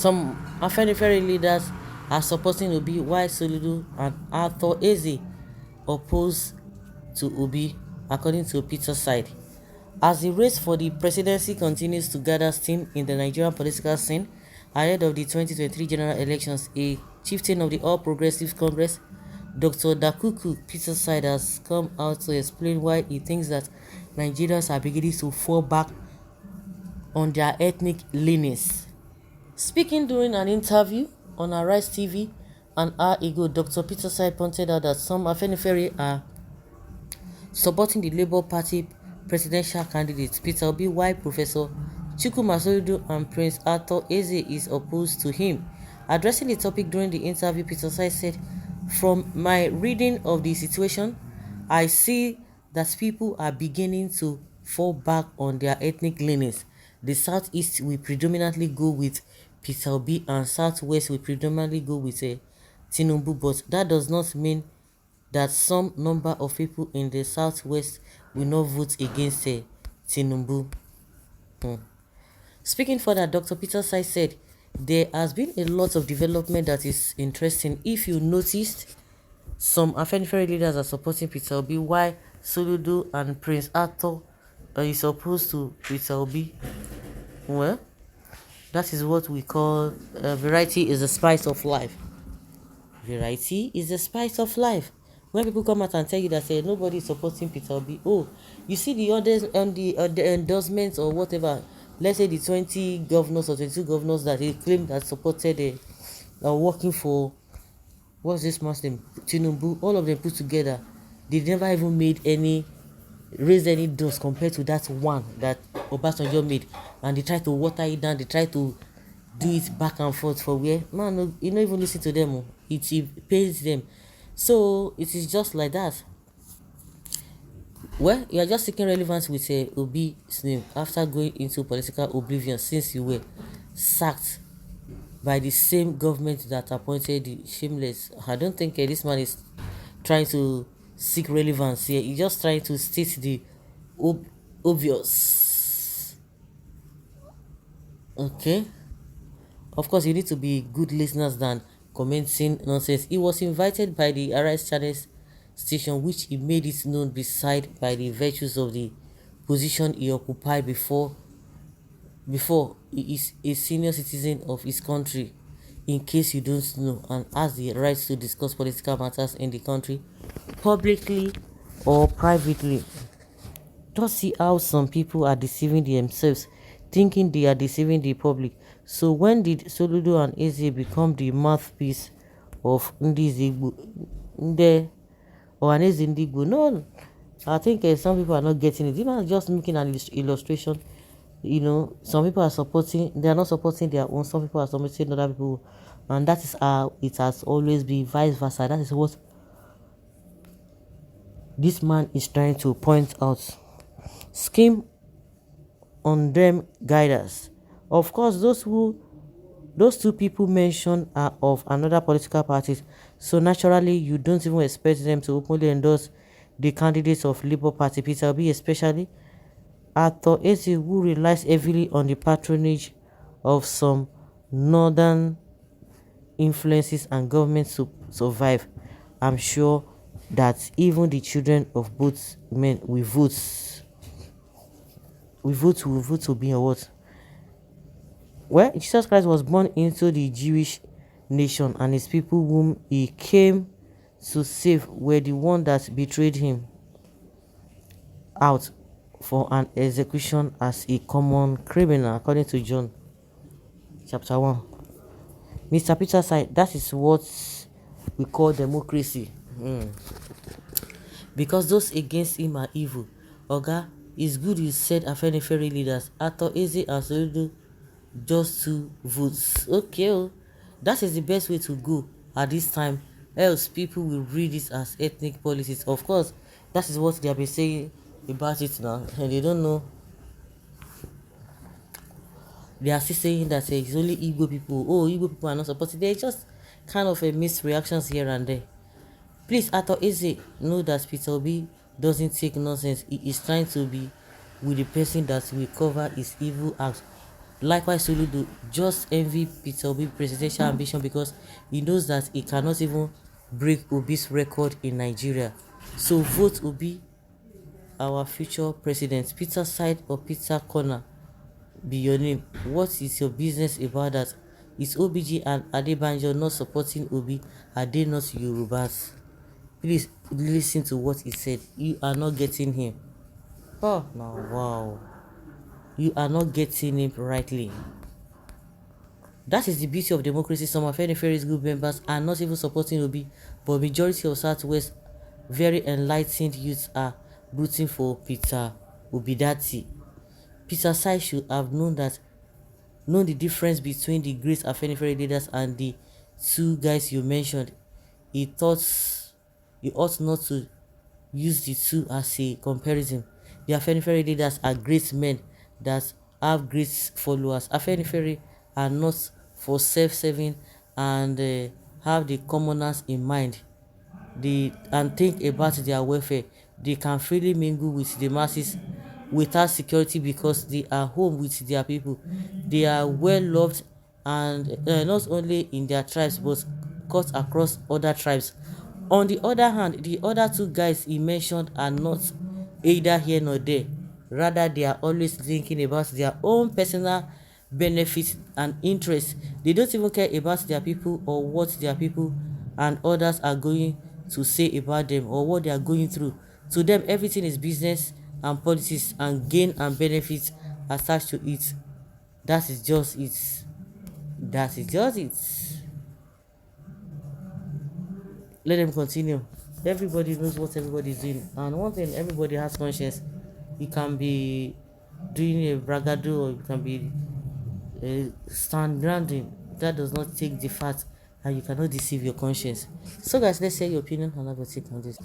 Some Afenifere leaders are supporting Obi, while Soludo and Arthur Eze oppose to Obi, according to Peter's side. As the race for the presidency continues to gather steam in the Nigerian political scene ahead of the 2023 general elections, a chieftain of the All Progressives Congress, Dr. Dakuku Peter's side, has come out to explain why he thinks that Nigerians are beginning to fall back on their ethnic leanings. Speaking during an interview on Arise TV an hour ago, Dr. Peter Side pointed out that some Afenifere are supporting the Labour Party presidential candidate Peter Obi, while Professor Ķ′Łł Soludo and Prince Arthur Eze is opposed to him. Addressing the topic during the interview, Peter Side said, "From my reading of the situation, I see that people are beginning to fall back on their ethnic leanings. The Southeast will predominantly go with Peter Obi and Southwest will predominantly go with Tinubu, but that does not mean that some number of people in the Southwest will not vote against Tinubu." Speaking further, Dr. Peter Side said, "There has been a lot of development that is interesting. If you noticed, some Afenifere leaders are supporting Peter Obi, while Soludo and Prince Arthur is opposed to Peter Obi. Well, that is what we call variety is the spice of life. Variety is the spice of life. When people come out and tell you that nobody is supporting Peter Obi, oh, you see the others and the endorsements or whatever. Let's say the 20 governors or 22 governors that he claimed that supported working for, what's this man's name, Tinubu, all of them put together, they never even raised any dose compared to that one that Obasanjo made, and they try to water it down, they try to do it back and forth for where, man, no, you don't even listen to them, it pains them. So it is just like that. Well, you are just seeking relevance with Obi's name after going into political oblivion since you were sacked by the same government that appointed the shameless. I don't think this man is trying to seek relevance here. He's just trying to state the obvious. Okay. Of course, you need to be good listeners than commenting nonsense. He was invited by the Arise Channels station, which he made it known beside by the virtues of the position he occupied before he is a senior citizen of his country, in case you don't know, and has the right to discuss political matters in the country publicly or privately. Don't see how some people are deceiving themselves, thinking they are deceiving the public. So when did Soludo and Eze become the mouthpiece of Nde or an Eze Ndigbo? No, I think some people are not getting it. Even just making an illustration. Some people are supporting, they are not supporting their own, some people are supporting other people, and that is how it has always been, vice versa. That is what this man is trying to point out. Scheme on them guide us. Of course, those two people mentioned are of another political party, so naturally you don't even expect them to openly endorse the candidates of Labour Party, Peter Obi especially. Arthur Eze, who relies heavily on the patronage of some northern influences and governments to survive. I'm sure that even the children of both men will vote to be or what? Well, Jesus Christ was born into the Jewish nation, and his people whom he came to save were the ones that betrayed him out for an execution as a common criminal, according to John chapter 1. Mr. Peter said that is what we call democracy. Because those against him are evil. Oga, it's good you said Afenifere leaders, Arthur Eze and Soludo, just 2 votes. Okay, that is the best way to go at this time, else people will read it as ethnic politics. Of course, that is what they have been saying about it now, and they don't know. They are still saying that it's only Igbo people. Oh, Igbo people are not supporting. They're just kind of a mixed reactions here and there. Please, Arthur Eze, know that Peter Obi doesn't take nonsense. He is trying to be with the person that will cover his evil acts. Likewise, Soludo just envy Peter Obi presidential ambition because he knows that he cannot even break Obi's record in Nigeria. So vote Obi, our future president. Peter side or Peter corner be your name. What is your business about that? Is OBG and Adebanjo not supporting Obi? Are they not Yorubas? Please listen to what he said. You are not getting him. Oh, now wow. You are not getting him rightly. That is the beauty of democracy. Some Afenifere's group members are not even supporting Obi, but majority of Southwest very enlightened youths are rooting for Peter Obidati. Peter Sai should have known the difference between the great Afenifere leaders and the two guys you mentioned. He thought he ought not to use the two as a comparison. The Afenifere leaders are great men that have great followers. Afenifere are not for self-serving and have the commoners in mind. And think about their welfare. They can freely mingle with the masses without security because they are home with their people. They are well loved and not only in their tribes but cut across other tribes. On the other hand, the other two guys he mentioned are not either here nor there. Rather, they are always thinking about their own personal benefits and interests. They don't even care about their people or what their people and others are going to say about them or what they are going through. To them, everything is business and politics and gain and benefits attached to it. That is just it. That is just it. Let them continue. Everybody knows what everybody is doing, and one thing, everybody has conscience. You can be doing a bragado or you can be stand grounding. That does not take the fact and you cannot deceive your conscience. So guys, let's say your opinion and I will take on this.